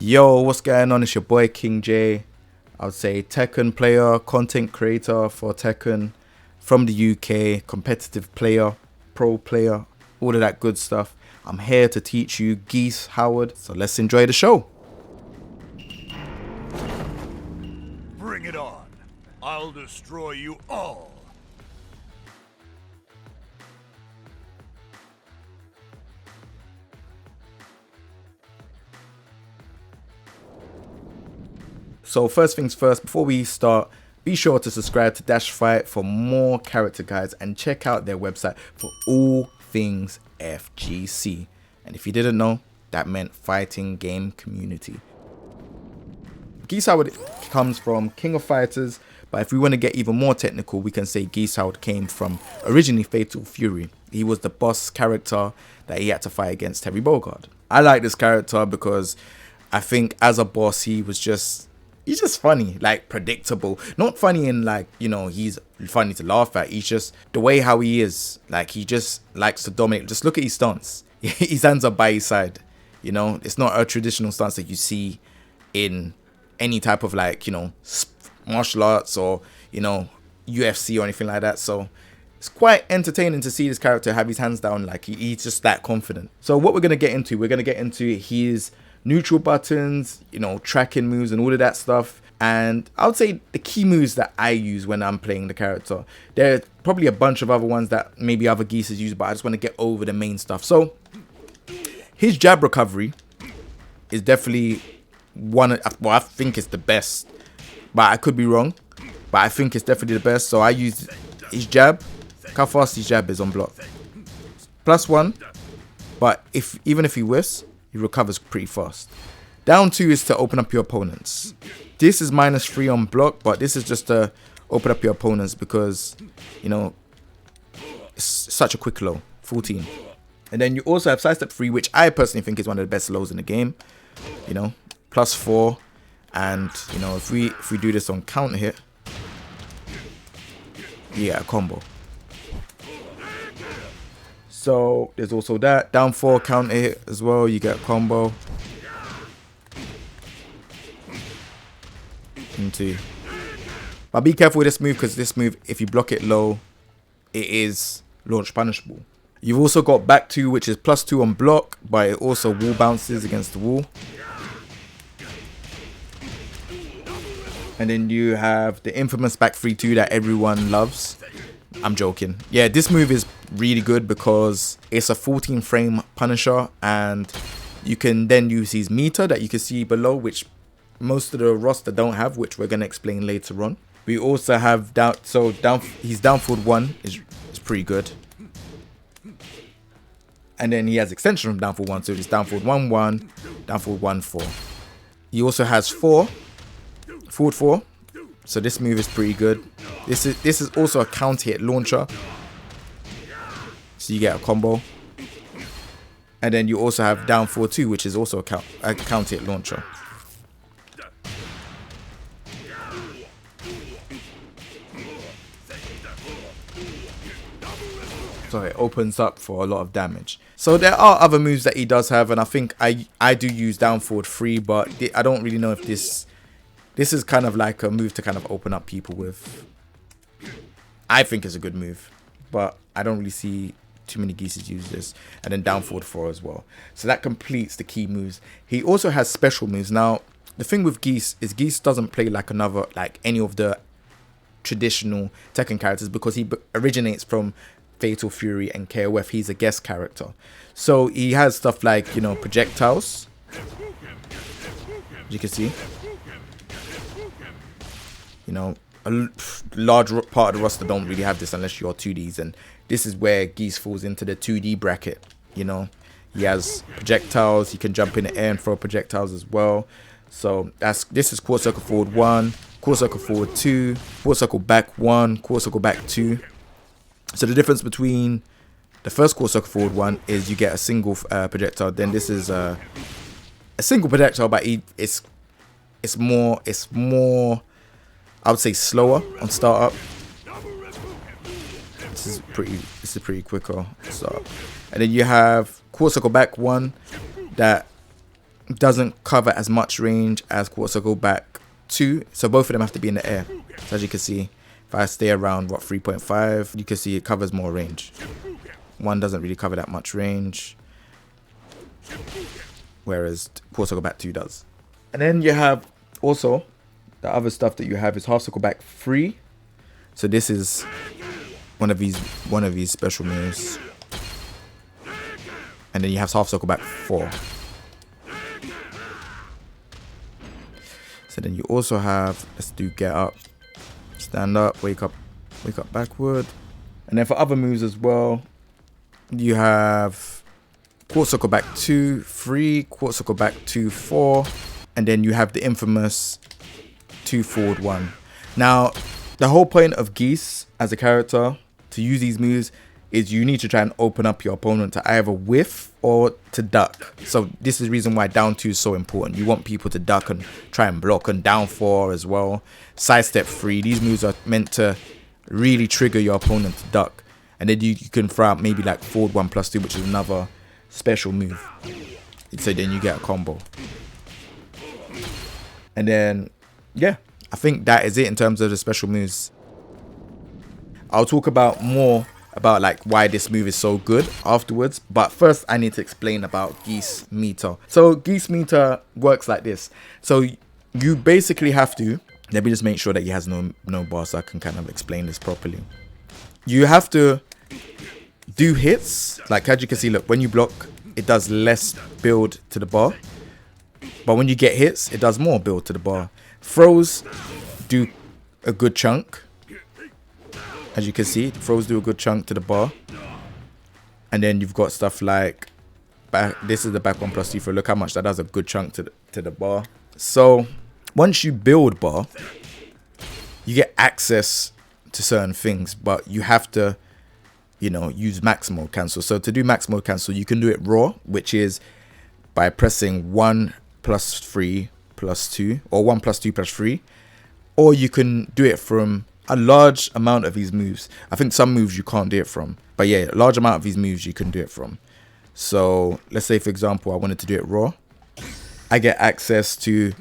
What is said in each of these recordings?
Yo, what's going on? It's your boy King Jae. I would say Tekken player, content creator for Tekken from the UK, competitive player, pro player, all of that good stuff. I'm here to teach you Geese Howard, so let's enjoy the show. Bring it on. I'll destroy you all. So first things first, before we start, be sure to subscribe to DashFight for more character guides and check out their website for all things FGC. And if you didn't know, that meant fighting game community. Geese Howard comes from King of Fighters, but if we want to get even more technical, we can say Geese Howard came from originally Fatal Fury. He was the boss character that he had to fight against Terry Bogard. I like this character because I think as a boss, he's just funny, like predictable. Not funny in like, you know, he's funny to laugh at. He's just the way how he is. Like he just likes to dominate. Just look at his stance. His hands are by his side. You know, it's not a traditional stance that you see in any type of like, you know, martial arts or, you know, UFC or anything like that. So it's quite entertaining to see this character have his hands down. Like he's just that confident. So what we're going to get into, his neutral buttons, you know, tracking moves and all of that stuff. And I would say the key moves that I use when I'm playing the character. There's probably a bunch of other ones that maybe other geeses use, but I just want to get over the main stuff. So his jab recovery is definitely well, I think it's the best, but I could be wrong, but I think it's definitely the best. So I use his jab. Look how fast his jab is on block. +1, but even if he whiffs, he recovers pretty fast. Down 2 is to open up your opponents. This is -3 on block, but this is just to open up your opponents because, you know, it's such a quick low, 14. And then you also have sidestep 3, which I personally think is one of the best lows in the game. You know, +4, and you know, if we do this on counter hit, yeah, a combo. So there's also that down 4 counter hit as well. You get a combo. Into, but be careful with this move because this move, if you block it low, it is launch punishable. You've also got back 2, which is +2 on block, but it also wall bounces against the wall. And then you have the infamous back 3-2 that everyone loves. I'm joking. Yeah, this move is really good because it's a 14 frame punisher, and you can then use his meter that you can see below, which most of the roster don't have, which we're going to explain later on. We also have his down forward 1 is pretty good. And then he has extension from down forward 1, so it's down forward 1-1, down forward 1-4. He also has forward 4. So this move is pretty good. This is also a counter hit launcher, so you get a combo. And then you also have down 4-2, which is also a counter hit launcher. So it opens up for a lot of damage. So there are other moves that he does have, and I think I do use down forward 3, but I don't really know if this is kind of like a move to kind of open up people with. I think it's a good move, but I don't really see too many Geeses use this. And then down forward 4 as well. So that completes the key moves. He also has special moves. Now, the thing with Geese is Geese doesn't play like any of the traditional Tekken characters because he originates from Fatal Fury and KOF. He's a guest character. So he has stuff like, you know, projectiles. As you can see. You know, a large part of the roster don't really have this unless you're 2Ds, and this is where Geese falls into the 2D bracket. You know, he has projectiles. He can jump in the air and throw projectiles as well. So this is quarter circle forward 1, quarter circle forward 2, quarter circle back 1, quarter circle back 2. So the difference between the first quarter circle forward 1 is you get a single projectile. Then this is a single projectile, but it's more I would say slower on startup. This is pretty quicker start. And then you have quarter circle back 1 that doesn't cover as much range as quarter circle back 2. So both of them have to be in the air. So as you can see, if I stay around, what, 3.5, you can see it covers more range. One doesn't really cover that much range, whereas quarter circle back 2 does. And then you have also the other stuff that you have is half circle back 3. So this is one of these special moves. And then you have half circle back 4. So then you also have, let's do get up, stand up, wake up backward. And then for other moves as well, you have quarter circle back 2, 3, quarter circle back 2, 4, and then you have the infamous 2 forward 1. Now, the whole point of Geese as a character to use these moves is you need to try and open up your opponent to either whiff or to duck. So this is the reason why down 2 is so important. You want people to duck and try and block, and down 4 as well. Sidestep 3. These moves are meant to really trigger your opponent to duck. And then you can throw out maybe like forward 1 plus 2, which is another special move. So then you get a combo. And then, yeah, I think that is it in terms of the special moves. I'll talk about more about like why this move is so good afterwards, but first I need to explain about Geese meter. So Geese meter works like this. So you basically have to, let me just make sure that he has no bar so I can kind of explain this properly. You have to do hits, like as you can see, look, when you block it does less build to the bar, but when you get hits it does more build to the bar. Throws do a good chunk. As you can see, throws do a good chunk to the bar. And then you've got stuff like this is the back 1 plus 2 throw. Look how much that does a good chunk to the bar. So once you build bar, you get access to certain things, but you have to, you know, use max mode cancel. So to do max mode cancel, you can do it raw, which is by pressing 1 plus 3 plus 2 or 1 plus 2 plus 3, or you can do it from a large amount of these moves. I think some moves you can't do it from, but yeah, a large amount of these moves you can do it from. So let's say for example I wanted to do it raw. I get access to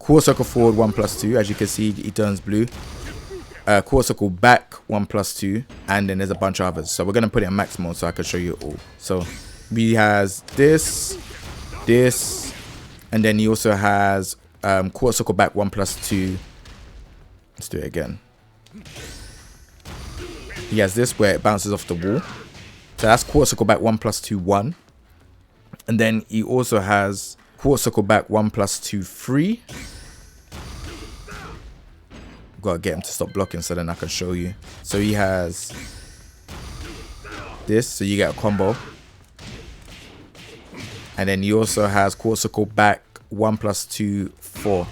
quarter circle forward 1 plus 2. As you can see, he turns blue. Quarter circle back 1 plus 2, and then there's a bunch of others. So we're gonna put it in max mode so I can show you all. So he has this, and then he also has quarter circle back 1 plus 2. Let's do it again. He has this where it bounces off the wall. So that's quarter circle back 1 plus 2, 1. And then he also has quarter circle back 1 plus 2, 3. Gotta get him to stop blocking so then I can show you. So he has this, so you get a combo. And then he also has quarter circle back 1 plus 2, 4.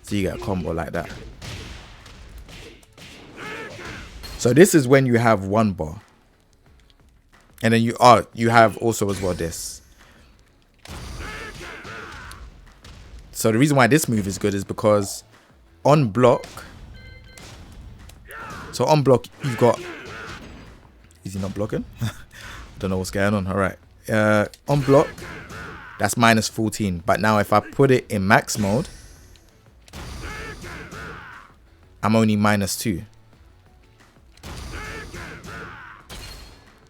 So you get a combo like that. So this is when you have 1 bar. And then you have also as well this. So the reason why this move is good is because on block. So on block you've got, is he not blocking? Don't know what's going on. Alright. On block, that's minus 14. But now if I put it in max mode, I'm only minus 2.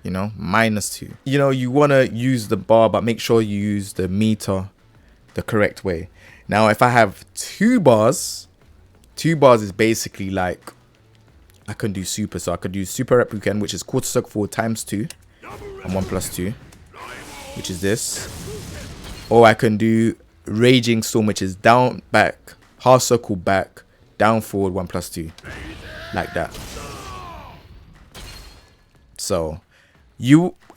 You know, minus 2. You know, you want to use the bar, but make sure you use the meter the correct way. Now, if I have 2 bars, 2 bars is basically like, I can do super. So I could do super replicant, which is quarter circle forward times 2, and 1 plus 2, which is this. Or I can do raging storm, which is down, back, half circle back, down forward 1 plus 2, like that. So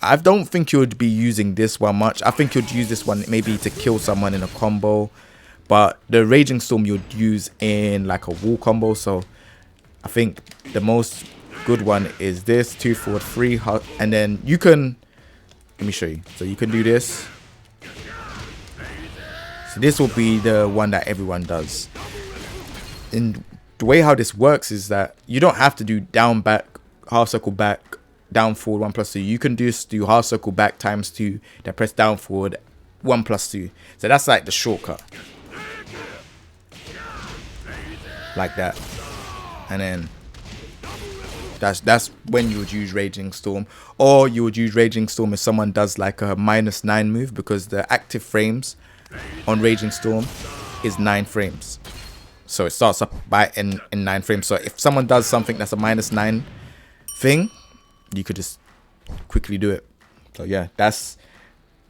I don't think you'd be using this one much. I think you'd use this one maybe to kill someone in a combo, but the raging storm you'd use in like a wall combo. So I think the most good one is this 2 forward 3, and then you can, let me show you. So you can do this. So this will be the one that everyone does. And the way how this works is that you don't have to do down back, half circle back, down forward 1 plus 2. You can just do half circle back times 2, then press down forward 1 plus 2. So that's like the shortcut, like that. And then that's when you would use Raging Storm, or you would use Raging Storm if someone does like a -9 move, because the active frames on Raging Storm is 9 frames. So it starts up by in 9 frames. So if someone does something that's a -9 thing, you could just quickly do it. So yeah, that's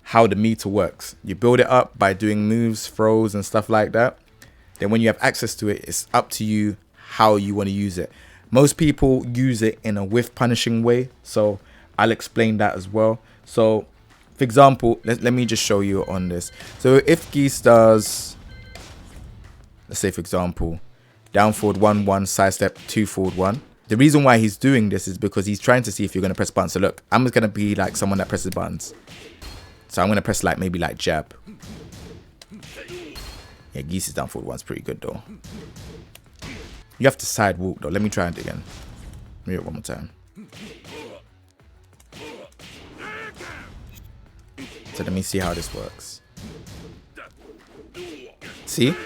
how the meter works. You build it up by doing moves, throws, and stuff like that. Then when you have access to it, it's up to you how you want to use it. Most people use it in a whiff punishing way, so I'll explain that as well. So for example, let me just show you on this. So if Geese does, let's say for example, down forward 1-1, sidestep 2 forward 1. The reason why he's doing this is because he's trying to see if you're going to press buttons. So look, I'm just going to be like someone that presses buttons. So I'm going to press like maybe like jab. Yeah, Geese's down forward 1's pretty good though. You have to side walk though. Let me try it again. Let me do it one more time. So let me see how this works. See?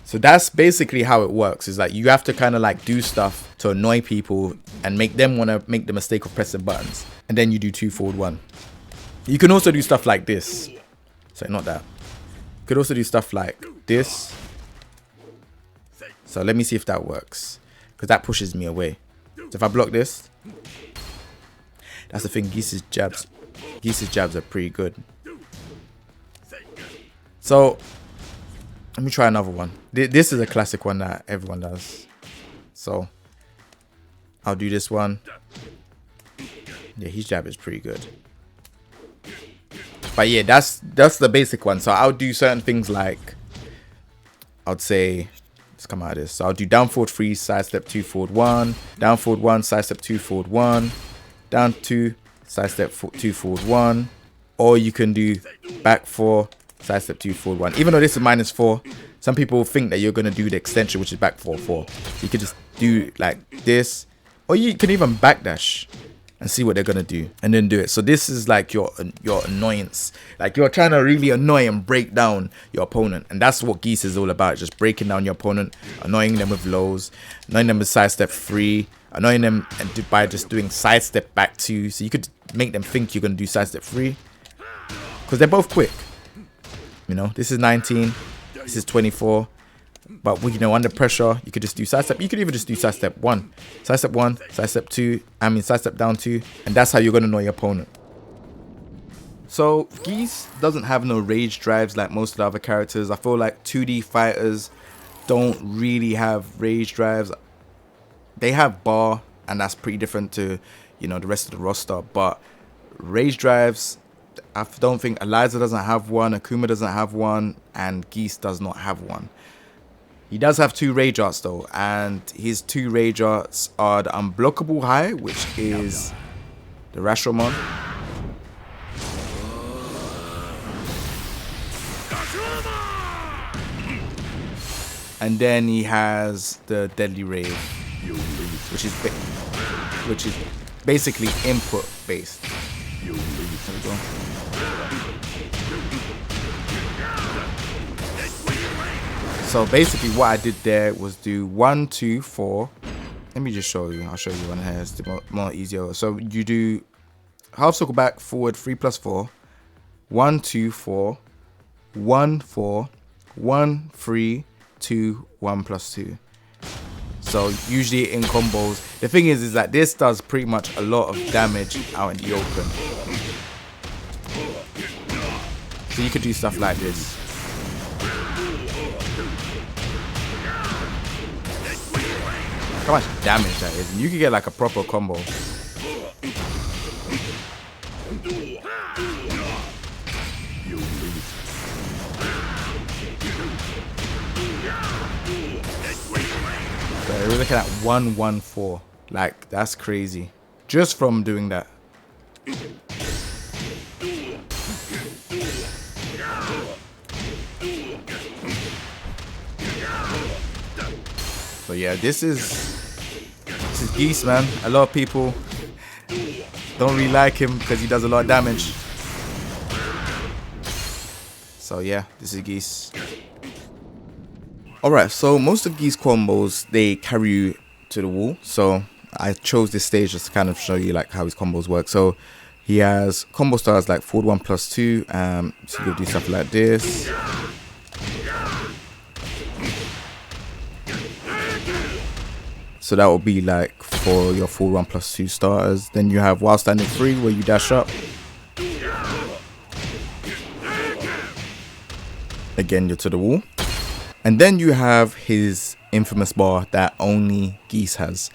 So that's basically how it works. Is like you have to kind of like do stuff to annoy people and make them want to make the mistake of pressing buttons. And then you do 2 forward 1. You can also do stuff like this. So not that. You could also do stuff like this. So let me see if that works, because that pushes me away. So if I block this, that's the thing. Geese's jabs are pretty good. So let me try another one. This is a classic one that everyone does. So I'll do this one. Yeah, his jab is pretty good. But yeah, that's the basic one. So I'll do certain things like, I'd say, let's come out of this. So I'll do down forward 3, sidestep 2 forward 1, down forward 1, sidestep 2 forward 1, down 2, sidestep 2 forward 1, or you can do back 4, sidestep 2 forward 1. Even though this is -4, some people think that you're gonna do the extension, which is back 4 4. You could just do like this, or you can even backdash and see what they're gonna do and then do it. So this is like your annoyance. Like you're trying to really annoy and break down your opponent, and that's what Geese is all about. Just breaking down your opponent, annoying them with lows, annoying them with sidestep 3, annoying them by just doing sidestep back 2. So you could make them think you're gonna do sidestep 3, because they're both quick. You know, this is 19, this is 24. But you know, under pressure, you could just do sidestep. You could even just do sidestep 1, sidestep 1, sidestep 2. I mean, sidestep down 2, and that's how you're gonna annoy your opponent. So Geese doesn't have no rage drives like most of the other characters. I feel like 2D fighters don't really have rage drives. They have bar, and that's pretty different to, you know, the rest of the roster. But rage drives, I don't think Eliza doesn't have one, Akuma doesn't have one, and Geese does not have one. He does have 2 rage arts though, and his 2 rage arts are the unblockable high, which is the Rashomon, and then he has the deadly rave, which is basically input based. There we go. So basically what I did there was do 1 2 4. Let me just show you. I'll show you one here. It's more easier. So you do half circle back forward 3 plus 4, 1 2 4, 1 4, 1 3 2 1 plus 2. So usually in combos, the thing is that this does pretty much a lot of damage out in the open. So you could do stuff like this. How much damage that is, and you can get like a proper combo. So we're looking at 114. Like, that's crazy. Just from doing that. So yeah, this is Geese, man. A lot of people don't really like him because he does a lot of damage. So yeah, this is Geese. Alright, so most of Geese combos, they carry you to the wall. So I chose this stage just to kind of show you like how his combos work. So he has combo styles like forward 1 plus 2. So you'll do stuff like this. So that will be like for your forward 1 plus 2 starters. Then you have while standing free where you dash up. Again, you're to the wall. And then you have his infamous bar that only Geese has.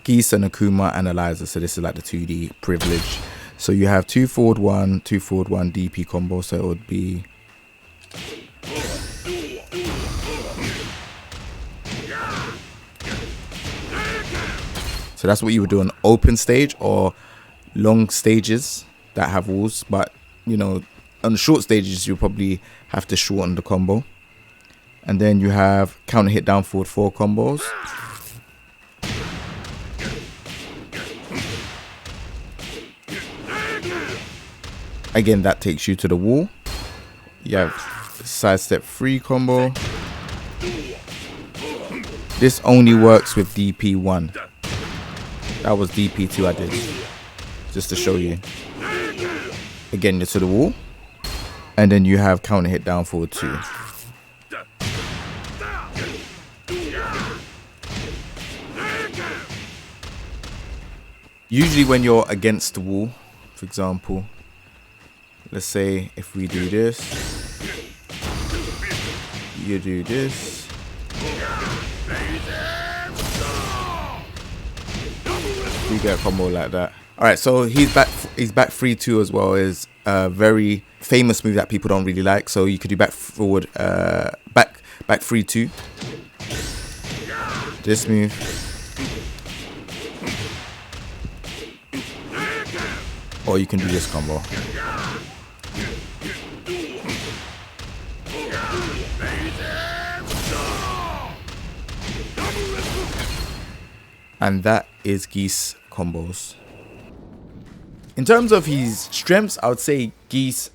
Geese and Akuma and Eliza. So this is like the 2D privilege. So you have 2 forward 1, 2 forward 1 DP combo. So it would be... So that's what you would do on open stage or long stages that have walls. But, you know, on short stages, you probably have to shorten the combo. And then you have counter hit down forward 4 combos. Again, that takes you to the wall. You have sidestep 3 combo. This only works with DP1. That was DP2 I did. Just to show you. Again, you're to the wall. And then you have counter hit down forward 2. Usually when you're against the wall, for example, let's say if we do this, you do this. You get a combo like that. Alright, so he's back 3-2 as well. Is a very famous move that people don't really like. So you could do back forward, back 3-2. This move. Or you can do this combo. And that is Geese combos. In terms of his strengths, I would say Geese,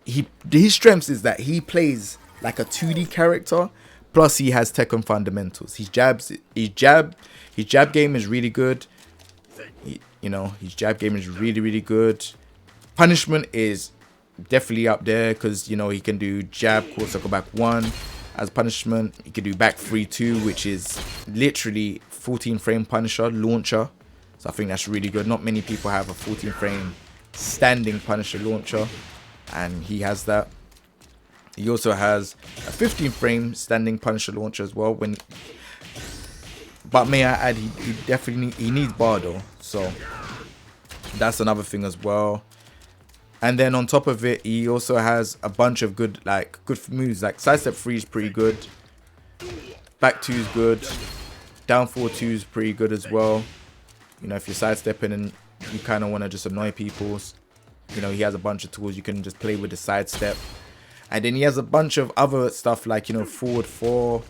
his strengths is that he plays like a 2D character. Plus he has Tekken fundamentals. His jab game is really good. His jab game is really good. Punishment is definitely up there because, he can do jab, core circle back 1 as punishment. He can do back 3-2, which is literally 14 frame punisher launcher. So I think that's really good. Not many people have a 14 frame standing punisher launcher, and he has that. He also has a 15 frame standing punisher launcher as well. But may I add, he definitely needs bar though, so that's another thing as well. And then on top of it, he also has a bunch of good moves. Like sidestep 3 is pretty good, back 2 is good, down forward 2 is pretty good as well. If you're sidestepping and you kind of want to just annoy people, he has a bunch of tools. You can just play with the sidestep. And then he has a bunch of other stuff like, forward 4.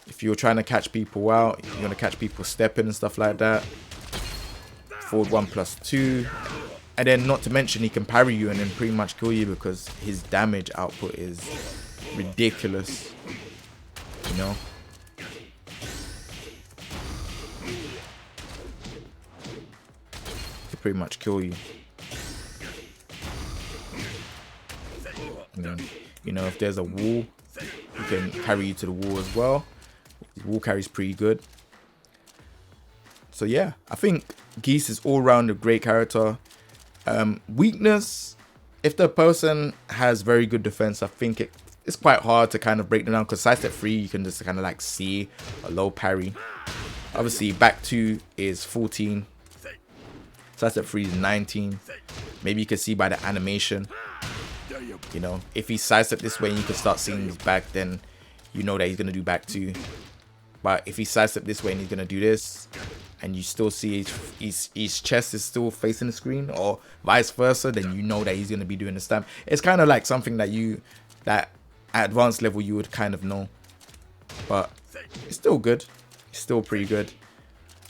If you're trying to catch people out, you're going to catch people stepping and stuff like that. Forward 1 plus 2. And then not to mention he can parry you and then pretty much kill you because his damage output is ridiculous. He can pretty much kill you. If there's a wall, he can carry you to the wall as well. His wall carry is pretty good. So yeah, I think Geese is all around a great character. Weakness, if the person has very good defense, I think it's quite hard to kind of break them down because sidestep 3 you can just kind of like see a low parry. Obviously back 2 is 14, sidestep 3 is 19. Maybe you can see by the animation. If he sidestep this way and you can start seeing his back, then you know that he's going to do back 2. But if he sidestep this way and he's going to do this, and you still see his chest is still facing the screen, or vice versa, then you know that he's going to be doing the stamp. It's kind of like something that at advanced level you would kind of know. But it's still good. It's still pretty good.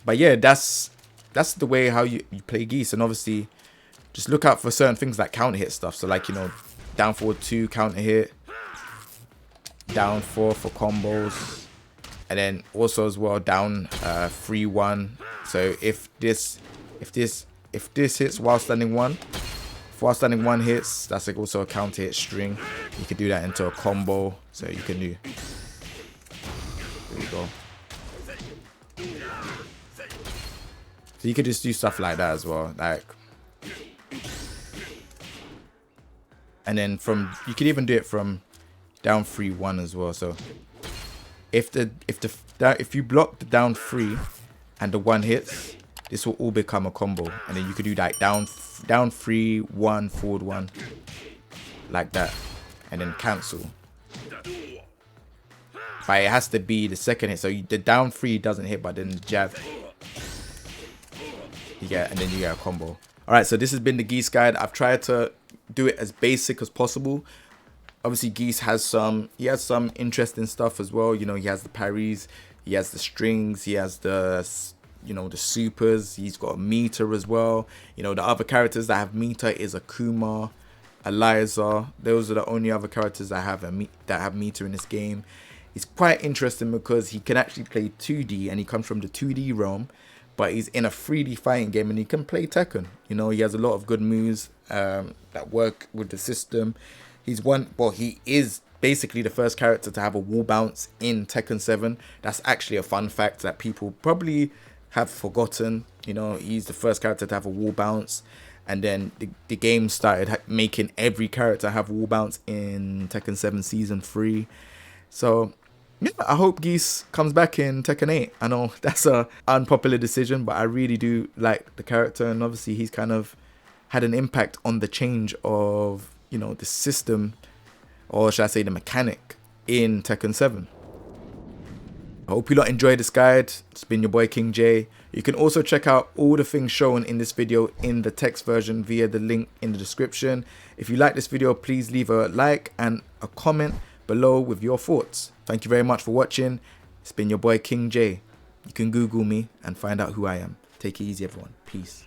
But yeah, that's the way how you play Geese. And obviously, just look out for certain things like counter hit stuff. So like, you know, down forward 2 counter hit, down 4 for combos, and then also as well down 3-1. So if this hits while standing 1, if while standing 1 hits, that's like also a counter hit string. You can do that into a combo. So you can do. There we go. So you could just do stuff like that as well, like. And then you could even do it from down 3-1 as well. So if you block the down 3 and the 1 hits, this will all become a combo. And then you could do like down 3-1 forward 1 like that, and then cancel. But it has to be the second hit. So the down 3 doesn't hit, but then the jab, and then you get a combo. All right, so this has been the Geese guide. I've tried to do it as basic as possible. Obviously, Geese has some interesting stuff as well. You know, he has the parries, he has the strings, he has the, you know, the supers. He's got a meter as well. You know, the other characters that have meter is Akuma, Eliza. Those are the only other characters that have meter in this game. It's quite interesting because he can actually play 2D, and he comes from the 2D realm, but he's in a 3D fighting game, and he can play Tekken. You know, he has a lot of good moves that work with the system. He is basically the first character to have a wall bounce in Tekken 7. That's actually a fun fact that people probably have forgotten. You know, he's the first character to have a wall bounce, and then the game started making every character have wall bounce in Tekken 7 Season 3. So yeah, I hope Geese comes back in Tekken 8. I know that's a unpopular decision, but I really do like the character, and obviously he's kind of had an impact on the change of, you know, the system, or should I say the mechanic in Tekken 7. I hope you lot enjoyed this guide. It's been your boy King Jae. You can also check out all the things shown in this video in the text version via the link in the description. If you like this video, please leave a like and a comment below with your thoughts. Thank you very much for watching. It's been your boy King Jae. You can Google me and find out who I am. Take it easy, everyone. Peace.